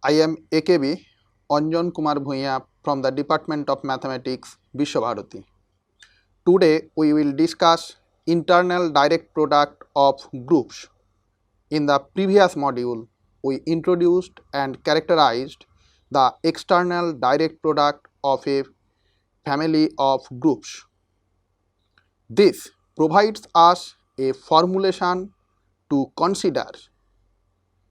I am AKB Anjan Kumar Bhuiya from the Department of Mathematics, Vishwabharati. Today we will discuss internal direct product of groups. In the previous module, we introduced and characterized the external direct product of a family of groups. This provides us a formulation to consider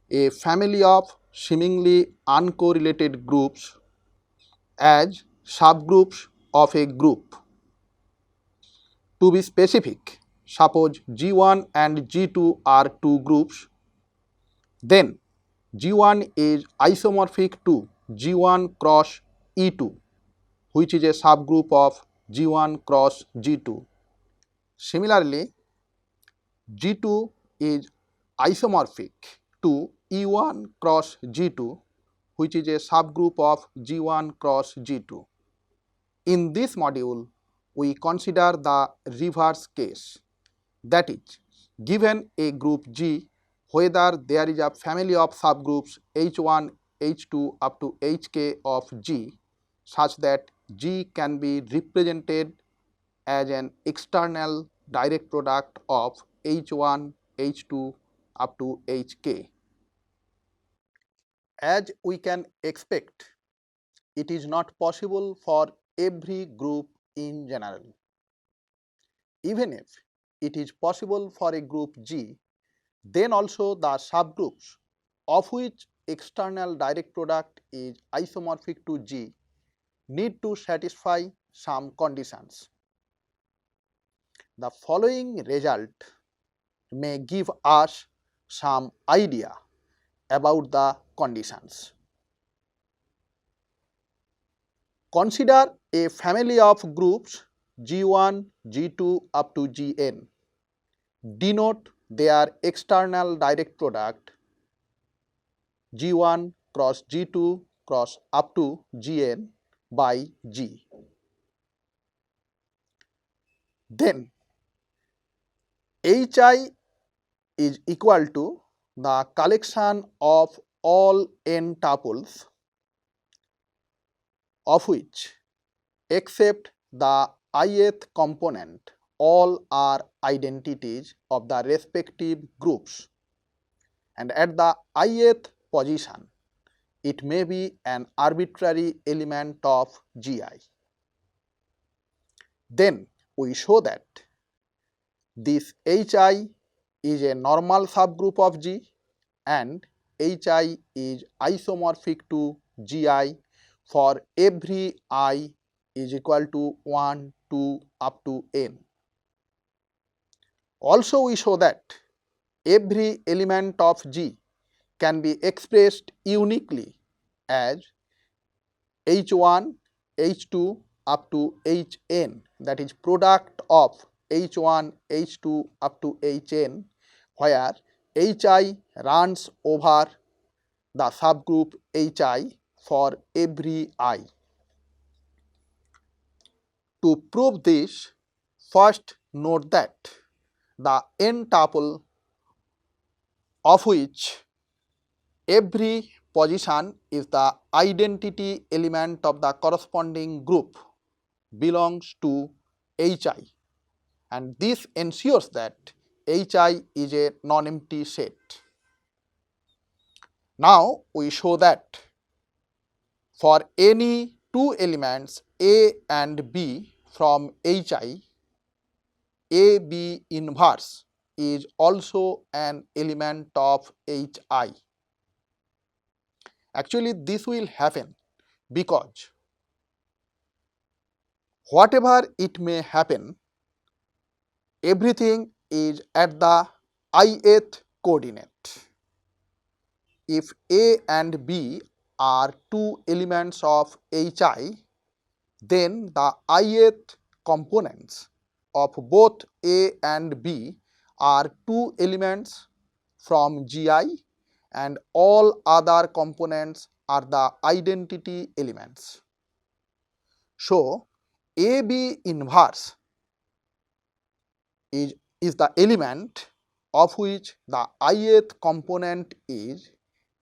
a family of seemingly uncorrelated groups as subgroups of a group. To be specific, suppose G1 and G2 are two groups, then G1 is isomorphic to G1 cross E2, which is a subgroup of G1 cross G2. Similarly, G2 is isomorphic to E1 cross G2, which is a subgroup of G1 cross G2. In this module, we consider the reverse case, that is, given a group G, whether there is a family of subgroups H1, H2 up to Hk of G, such that G can be represented as an external direct product of H1, H2 up to Hk. As we can expect, it is not possible for every group in general. Even if it is possible for a group G, then also the subgroups of which external direct product is isomorphic to G need to satisfy some conditions. The following result may give us some idea about the conditions. Consider a family of groups G1, G2 up to Gn. Denote their external direct product G1 cross G2 cross up to Gn by G. Then Hi is equal to the collection of all n tuples of which, except the ith component, all are identities of the respective groups, and at the ith position it may be an arbitrary element of Gi. Then we show that this Hi is a normal subgroup of G and Hi is isomorphic to Gi for every I is equal to 1, 2 up to n. Also we show that every element of G can be expressed uniquely as H1, H2 up to Hn, that is product of H1, H2 up to Hn, where Hi runs over the subgroup Hi for every I. To prove this, first note that the n tuple of which every position is the identity element of the corresponding group belongs to Hi, and this ensures that Hi is a non-empty set. Now we show that for any two elements A and B from Hi, AB inverse is also an element of Hi. Actually, this will happen because whatever it may happen, everything is at the ith coordinate. If A and B are two elements of Hi, then the ith components of both A and B are two elements from Gi, and all other components are the identity elements. So AB inverse is the element of which the ith component is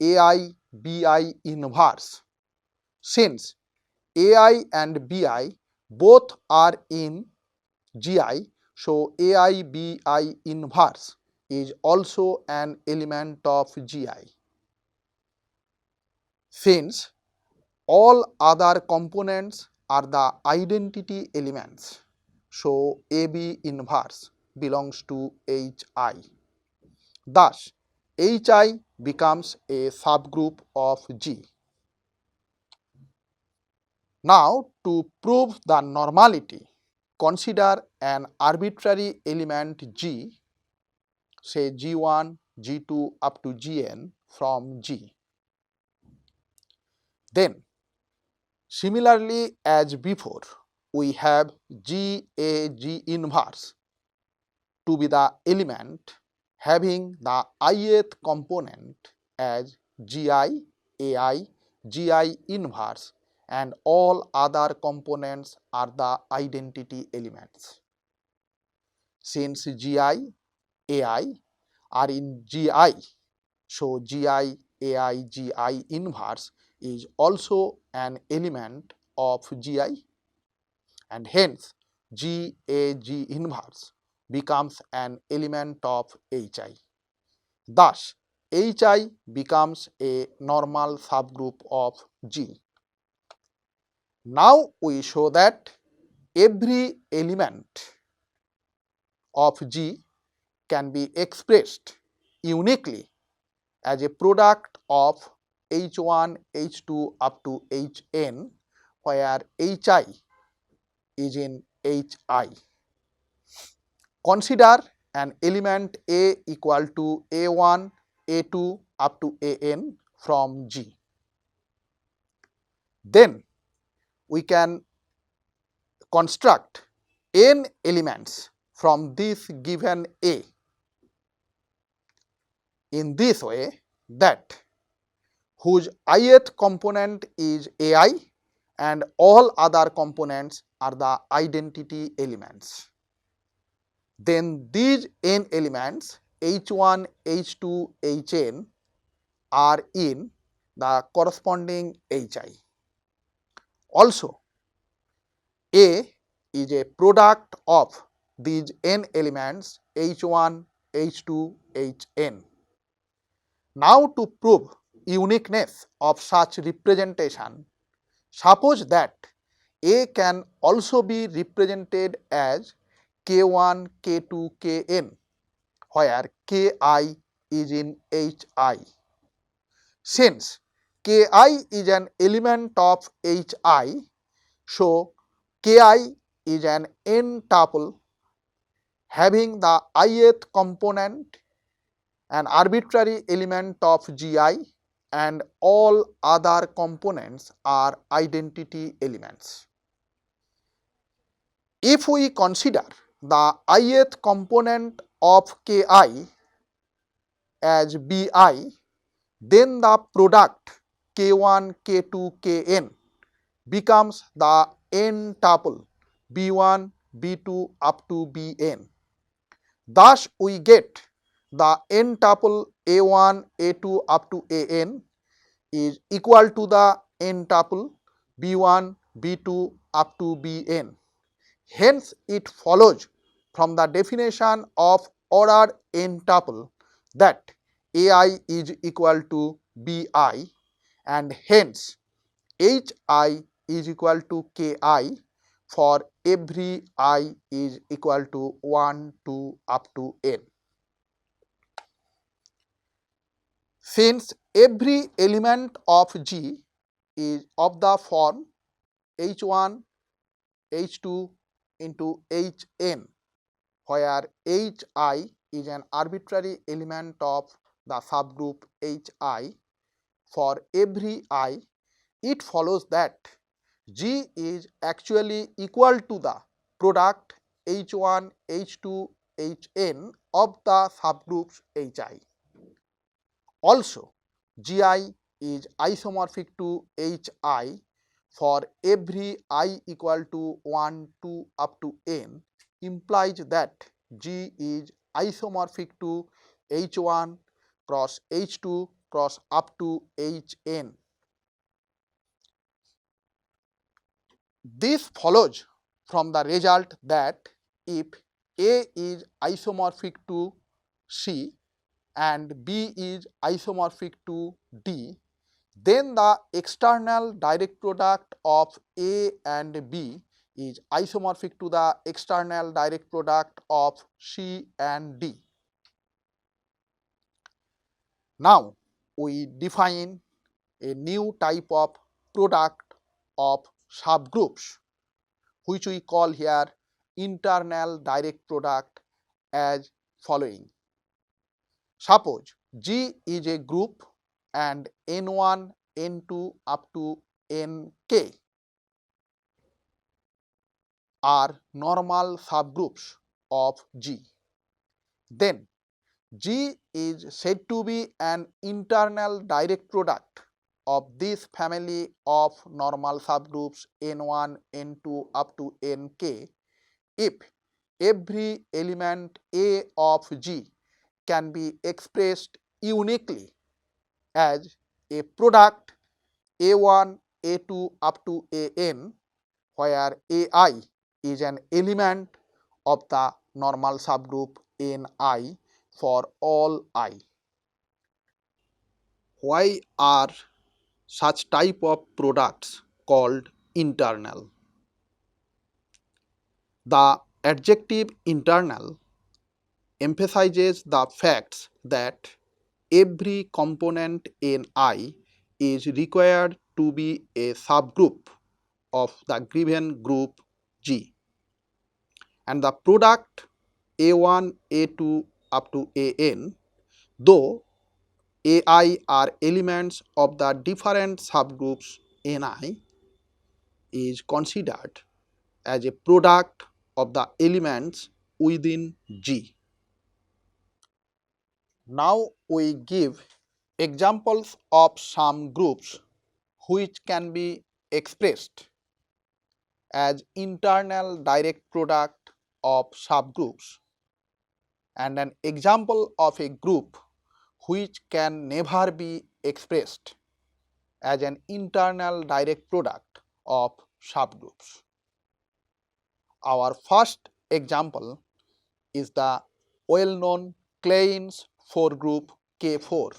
Ai BI inverse. Since AI and BI both are in GI, so AI BI inverse is also an element of GI. Since all other components are the identity elements, so AB inverse belongs to HI. Thus, HI becomes a subgroup of G. Now, to prove the normality, consider an arbitrary element G, say G1, G2 up to Gn from G. Then, similarly as before, we have GAG inverse to be the element having the ith component as GI, AI, GI inverse, and all other components are the identity elements. Since GI, AI are in GI, so GI, AI, GI inverse is also an element of GI, and hence GAG inverse becomes an element of HI. Thus, HI becomes a normal subgroup of G. Now, we show that every element of G can be expressed uniquely as a product of H1, H2 up to Hn, where Hi is in Hi. Consider an element A equal to A1, A2 up to An from G. Then we can construct n elements from this given A in this way that whose ith component is AI and all other components are the identity elements. Then these n elements H1, H2, Hn are in the corresponding Hi. Also, A is a product of these n elements H1, H2, Hn. Now, to prove uniqueness of such representation, suppose that A can also be represented as K1, K2, Kn, where Ki is in Hi. Since Ki is an element of Hi, so Ki is an n tuple having the ith component, an arbitrary element of Gi, and all other components are identity elements. If we consider the ith component of Ki as Bi, then the product K1, K2, Kn becomes the n tuple B1, B2 up to Bn. Thus, we get the n tuple A1, A2 up to An is equal to the n tuple B1, B2 up to Bn. Hence, it follows from the definition of order n tuple that Ai is equal to Bi, and hence Hi is equal to Ki for every I is equal to 1, 2 up to n. Since every element of G is of the form H1, H2 into Hn, where Hi is an arbitrary element of the subgroup Hi, for every I, it follows that G is actually equal to the product H1, H2, Hn of the subgroups Hi. Also, Gi is isomorphic to Hi for every I equal to 1, 2 up to n, implies that G is isomorphic to H1 cross H2 cross up to Hn. This follows from the result that if A is isomorphic to C and B is isomorphic to D, then the external direct product of A and B is isomorphic to the external direct product of C and D. Now, we define a new type of product of subgroups, which we call here internal direct product as following. Suppose G is a group and N1, N2 up to Nk are normal subgroups of G. Then G is said to be an internal direct product of this family of normal subgroups N1, N2 up to Nk if every element A of G can be expressed uniquely as a product A1, A2 up to An, where Ai is an element of the normal subgroup Ni for all I. Why are such type of products called internal? The adjective internal emphasizes the facts that every component Ni is required to be a subgroup of the given group G, and the product A1, A2 up to An, though Ai are elements of the different subgroups Ni, is considered as a product of the elements within G. Now we give examples of some groups which can be expressed as internal direct product of subgroups, and an example of a group which can never be expressed as an internal direct product of subgroups. Our first example is the well-known Klein's 4 group K4.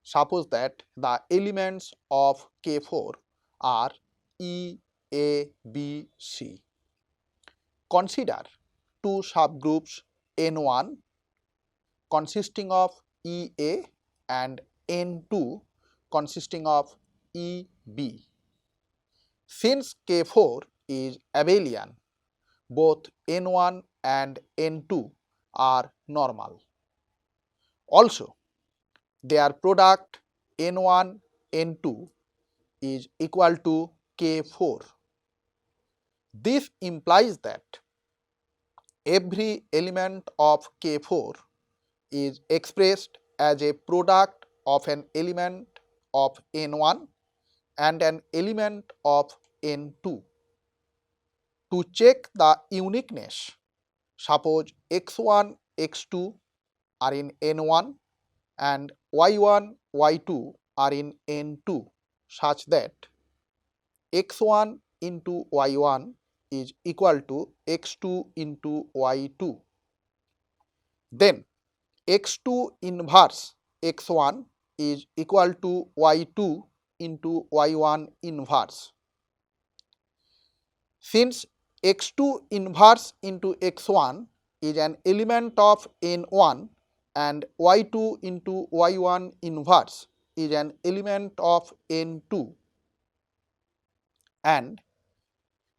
Suppose that the elements of K4 are E, A, B, C. Consider two subgroups N1 consisting of EA and N2 consisting of EB. Since K4 is abelian, both N1 and N2 are normal. Also, their product N1, N2 is equal to K4. This implies that every element of K4 is expressed as a product of an element of N1 and an element of N2. To check the uniqueness, suppose x1, x2 are in N1 and y1, y2 are in N2, such that x1 into y1 is equal to x2 into y2. Then x2 inverse x1 is equal to y2 into y1 inverse. Since x2 inverse into x1 is an element of N1 and y2 into y1 inverse is an element of N2, and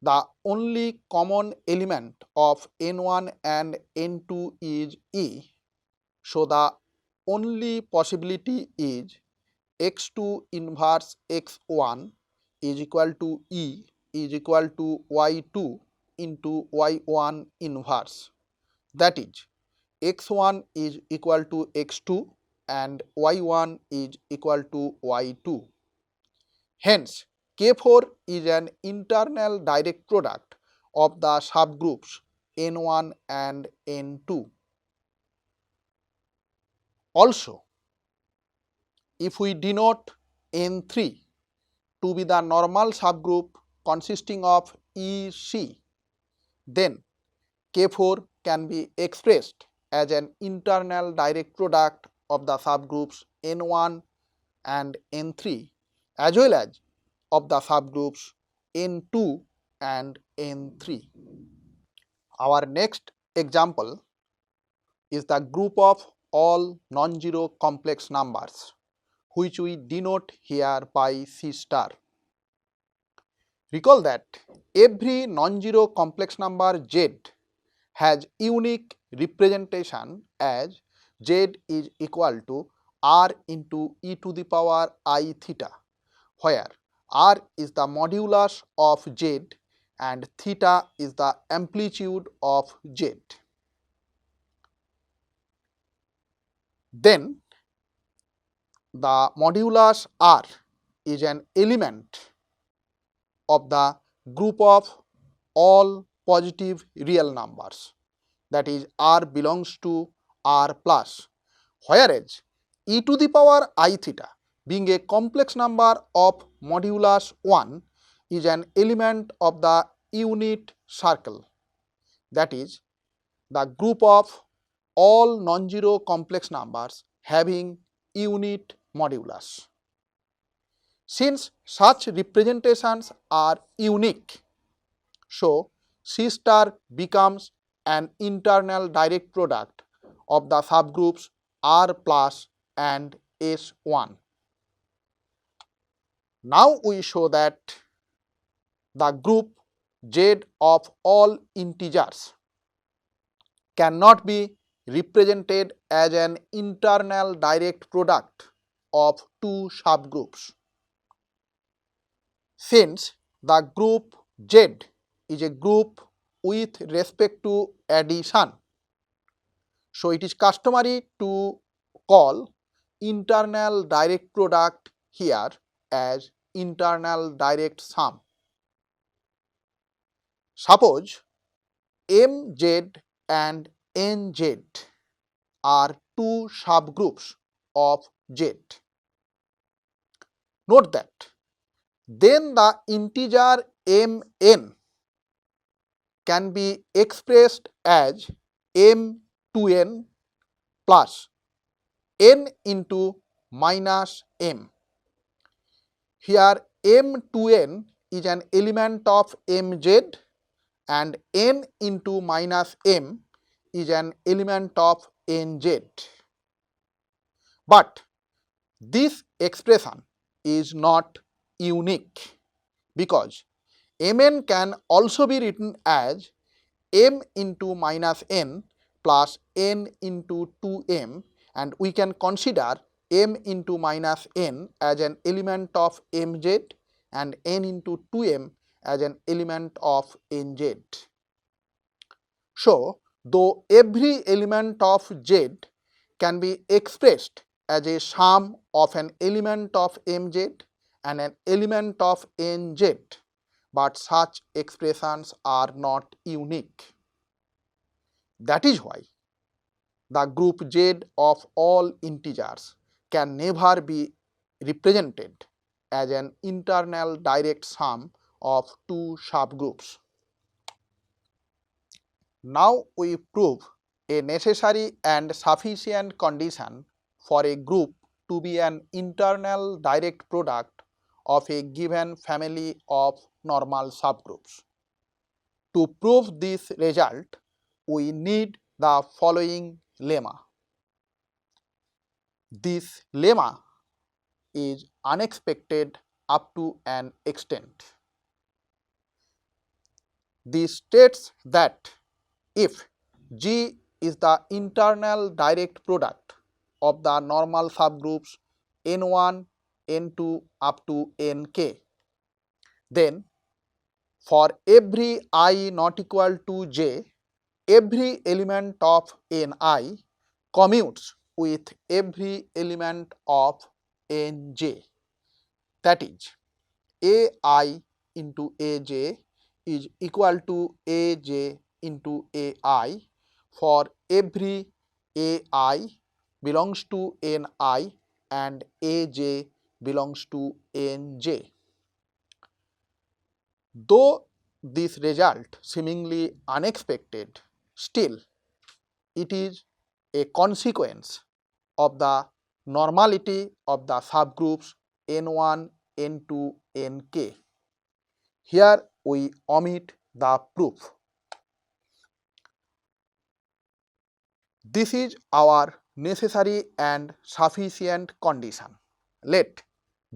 the only common element of N1 and N2 is E, so the only possibility is x2 inverse x1 is equal to E is equal to y2 into y1 inverse, that is x1 is equal to x2 and y1 is equal to y2. Hence, K4 is an internal direct product of the subgroups N1 and N2. Also, if we denote N3 to be the normal subgroup consisting of EC, then K4 can be expressed as an internal direct product of the subgroups N1 and N3 as well as of the subgroups N2 and N3. Our next example is the group of all non-zero complex numbers, which we denote here by C star. Recall that every non-zero complex number Z has unique representation as Z is equal to R into e to the power I theta, where R is the modulus of Z and theta is the amplitude of Z. Then the modulus R is an element of the group of all positive real numbers, that is R belongs to R plus, whereas e to the power I theta being a complex number of modulus 1 is an element of the unit circle, that is the group of all non-zero complex numbers having unit modulus. Since such representations are unique, so C star becomes an internal direct product of the subgroups R plus and S1. Now we show that the group Z of all integers cannot be represented as an internal direct product of two subgroups. Since the group Z is a group with respect to addition, so it is customary to call internal direct product here as internal direct sum. Suppose MZ and NZ are two subgroups of Z. Note that then the integer mn can be expressed as m2n plus n into minus m. Here m2n is an element of mz and n into minus m is an element of nz. But this expression is not unique because mn can also be written as m into minus n plus n into 2m, and we can consider m into minus n as an element of mz and n into 2m as an element of nz. So, though every element of z can be expressed as a sum of an element of mz and an element of nz, but such expressions are not unique. That is why the group Z of all integers can never be represented as an internal direct sum of two subgroups. Now we prove a necessary and sufficient condition for a group to be an internal direct product of a given family of normal subgroups. To prove this result, we need the following lemma. This lemma is unexpected up to an extent. This states that if G is the internal direct product of the normal subgroups N1, N2 up to Nk, then for every I not equal to j, every element of Ni commutes with every element of Nj. That is, Ai into Aj is equal to Aj into Ai for every Ai belongs to Ni and Aj belongs to Nj. Though this result seemingly unexpected, still it is a consequence of the normality of the subgroups N1, N2, Nk. Here we omit the proof. This is our necessary and sufficient condition. Let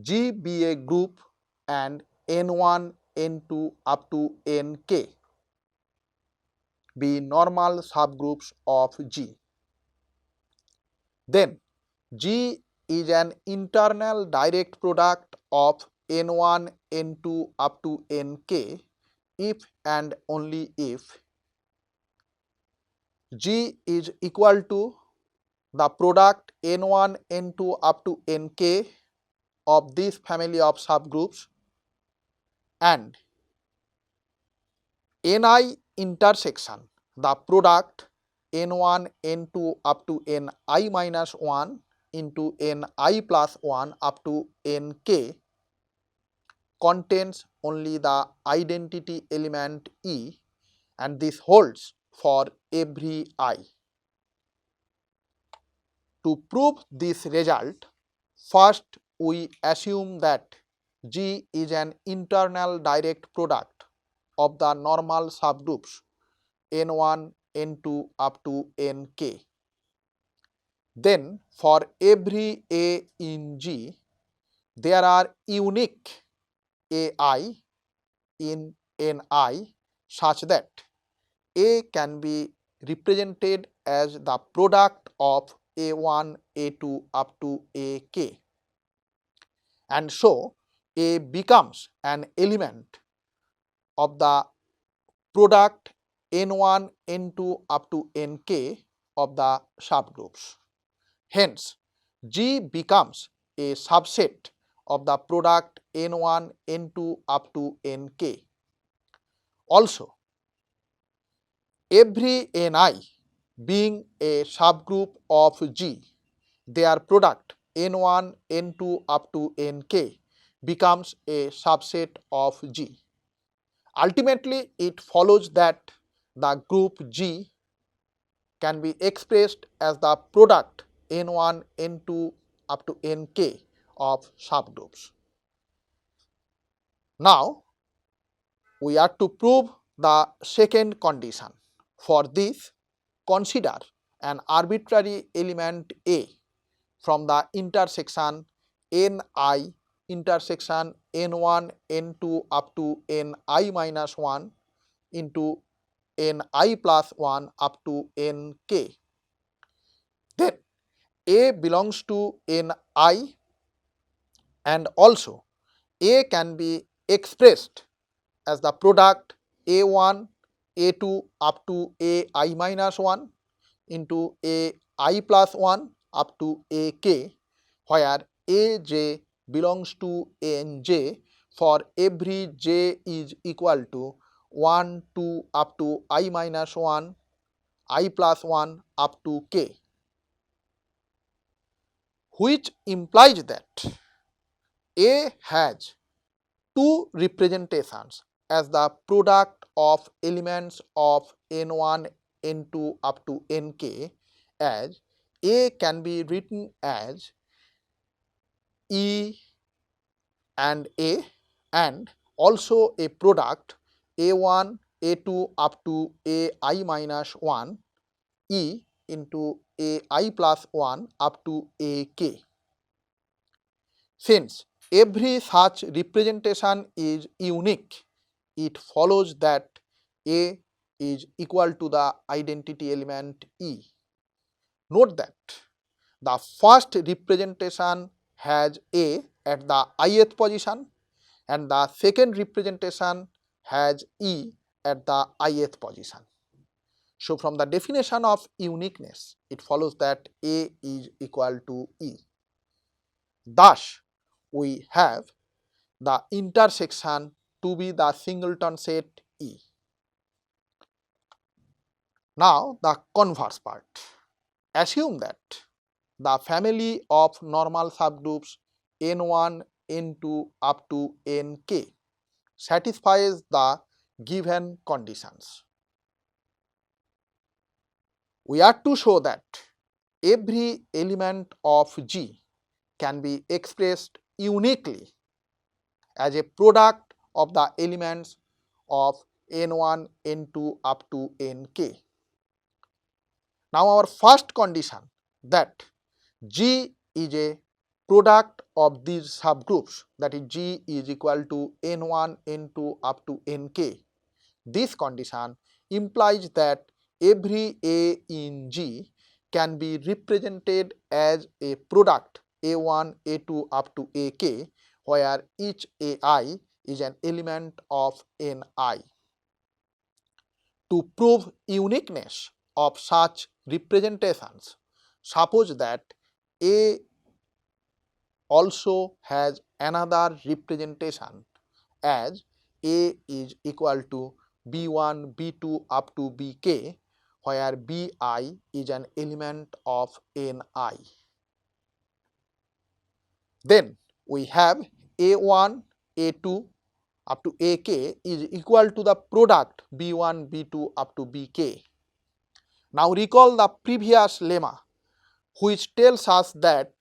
G be a group and N1, N2 up to Nk be normal subgroups of G. Then G is an internal direct product of N1, N2 up to Nk if and only if G is equal to the product N1, N2 up to Nk of this family of subgroups and Ni intersection the product N1, N2 up to Ni minus 1 into Ni plus 1 up to Nk contains only the identity element E, and this holds for every I. To prove this result, first we assume that G is an internal direct product of the normal subgroups N1, N2 up to Nk. Then for every A in G, there are unique AI in Ni such that A can be represented as the product of A1, A2 up to Ak, and so A becomes an element of the product N1, N2 up to Nk of the subgroups. Hence, G becomes a subset of the product N1, N2 up to Nk. Also, every Ni being a subgroup of G, their product N1, N2 up to Nk becomes a subset of G. Ultimately, it follows that the group G can be expressed as the product N1, N2 up to Nk of subgroups. Now, we are to prove the second condition. For this, consider an arbitrary element A from the intersection Ni intersection N1, N2 up to Ni minus 1 into Ni plus 1 up to Nk. Then A belongs to Ni, and also A can be expressed as the product A1, A2 up to Ai minus 1 into Ai plus 1 up to Ak, where Aj belongs to Nj for every j is equal to 1, 2 up to I minus 1, I plus 1 up to k, which implies that A has two representations as the product of elements of N1, N2 up to Nk, as A can be written as E and A, and also a product A1, A2 up to Ai minus 1 E into Ai plus 1 up to Ak. Since every such representation is unique, it follows that A is equal to the identity element E. Note that the first representation has A at the ith position and the second representation has E at the ith position. So, from the definition of uniqueness, it follows that A is equal to E. Thus, we have the intersection to be the singleton set E. Now, the converse part. Assume that the family of normal subgroups n1, n2 up to nk satisfies the given conditions. We are to show that every element of G can be expressed uniquely as a product of the elements of n1, n2 up to nk. Now our first condition, that G is a product of these subgroups, that is G is equal to n1, n2 up to nk. This condition implies that every A in G can be represented as a product A1, A2 up to AK, where each AI is an element of Ni. To prove uniqueness of such representations, suppose that A also has another representation as A is equal to B1, B2 up to Bk, where Bi is an element of Ni. Then we have A1, A2 up to Ak is equal to the product B1, B2 up to Bk. Now recall the previous lemma, which tells us that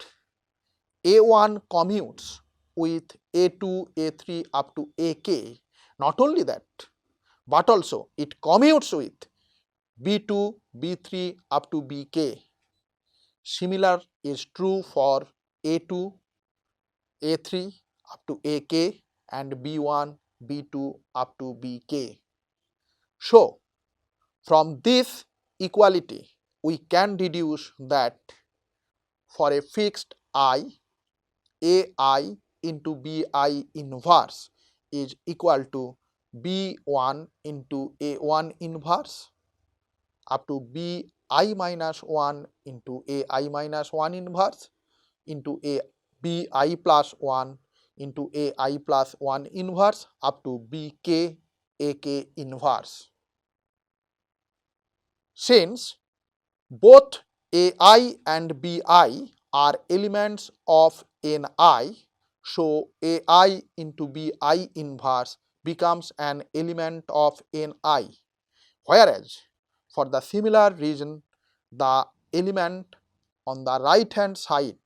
A1 commutes with A2, A3 up to Ak. Not only that, but also it commutes with B2, B3 up to Bk. Similar is true for A2, A3 up to Ak and B1, B2 up to Bk. So, from this equality, we can deduce that for a fixed I, Ai into Bi inverse is equal to B1 into A1 inverse up to Bi minus 1 into Ai minus 1 inverse into a Bi plus 1 into Ai plus 1 inverse up to Bk Ak inverse. Since both Ai and Bi are elements of Ni, so Ai into Bi inverse becomes an element of Ni, whereas for the similar reason the element on the right hand side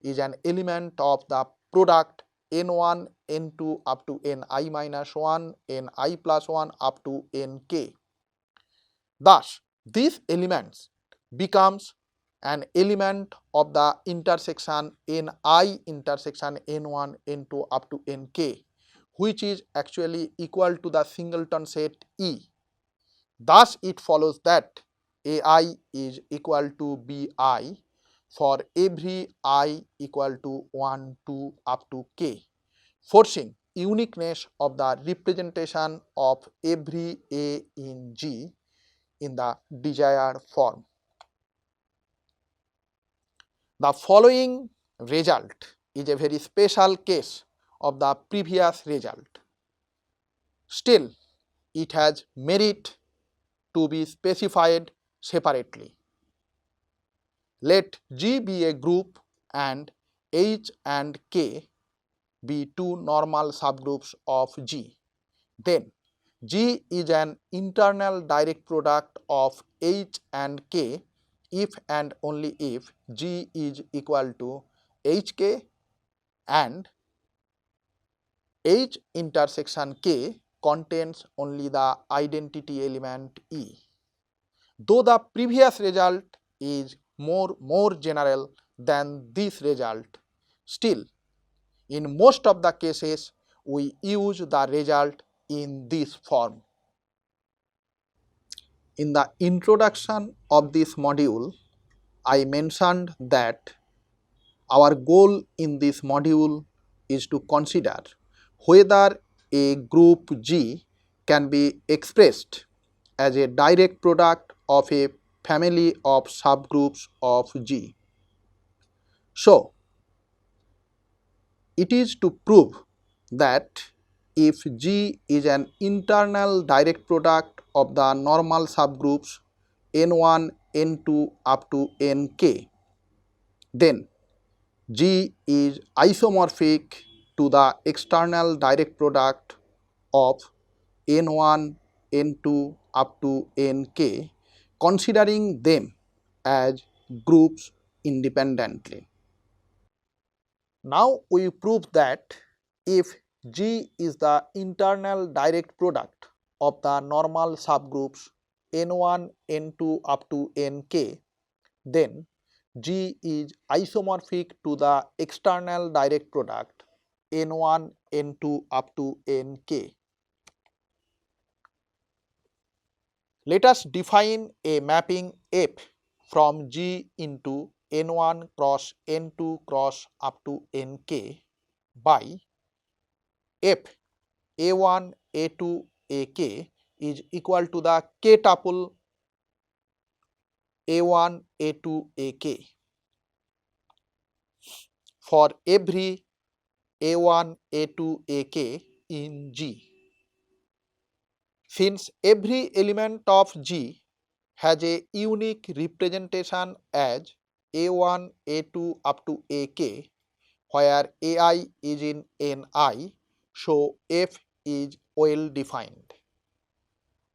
is an element of the product n1, n2 up to ni minus 1, ni plus 1 up to nk. Thus, these elements becomes an element of the intersection ni intersection n1, n2 up to nk, which is actually equal to the singleton set E. Thus, it follows that Ai is equal to Bi for every I equal to 1, 2 up to k, forcing uniqueness of the representation of every A in G in the desired form. The following result is a very special case of the previous result. Still, it has merit to be specified separately. Let G be a group and H and K be two normal subgroups of G. Then G is an internal direct product of H and K if and only if G is equal to Hk and H intersection K contains only the identity element E. Though the previous result is more general than this result, still in most of the cases we use the result in this form. In the introduction of this module, I mentioned that our goal in this module is to consider whether a group G can be expressed as a direct product of a family of subgroups of G. So, it is to prove that if G is an internal direct product of the normal subgroups n1, n2 up to nk, then G is isomorphic to the external direct product of N1, N2 up to Nk, considering them as groups independently. Now we prove that if G is the internal direct product of the normal subgroups N1, N2 up to Nk, then G is isomorphic to the external direct product N1, N2 up to Nk. Let us define a mapping F from G into N1 cross N2 cross up to Nk by F A1, A2, Ak is equal to the k tuple A1, A2, Ak for every A1, A2, Ak in G. Since every element of G has a unique representation as A1, A2 up to Ak, where Ai is in Ni, so F is well defined.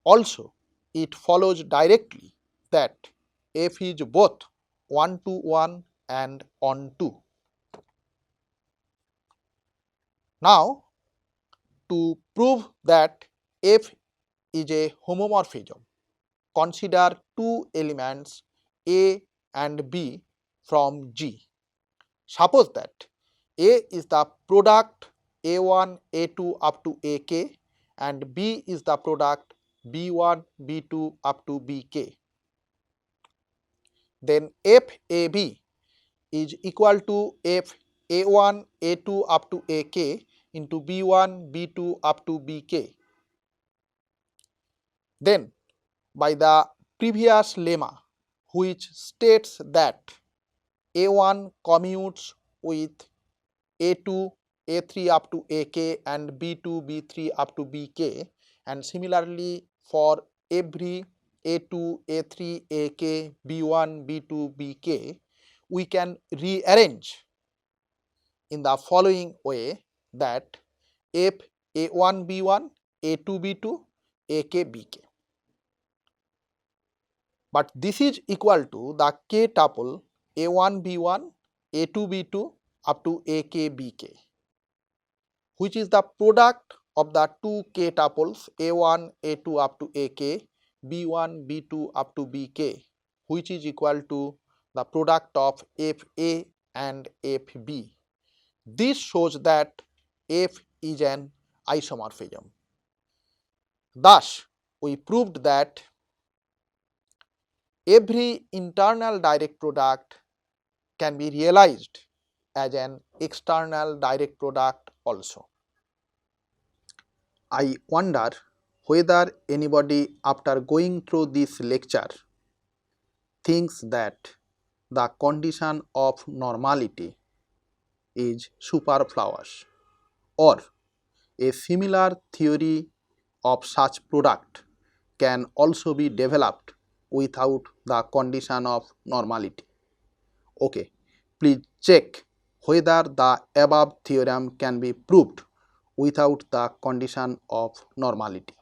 Also, it follows directly that F is both 1 to 1 and on 2. Now, to prove that F is a homomorphism, consider two elements A and B from G. Suppose that A is the product A1, A2 up to Ak and B is the product B1, B2 up to Bk. Then FAB is equal to F A1, A2 up to Ak into B1, B2 up to Bk. Then by the previous lemma, which states that A1 commutes with A2, A3 up to Ak and B2, B3 up to Bk, and similarly for every A2, A3, Ak, B1, B2, Bk, we can rearrange in the following way that F A1 B1, A2 B2, Ak Bk. But this is equal to the k tuple A1 B1, A2 B2 up to Ak Bk, which is the product of the two k tuples A1, A2 up to Ak, B1, B2 up to Bk, which is equal to the product of Fa and Fb. This shows that F is an isomorphism. Thus, we proved that every internal direct product can be realized as an external direct product also. I wonder whether anybody after going through this lecture thinks that the condition of normality is superfluous, or a similar theory of such product can also be developed without the condition of normality. Okay, please check whether the above theorem can be proved without the condition of normality.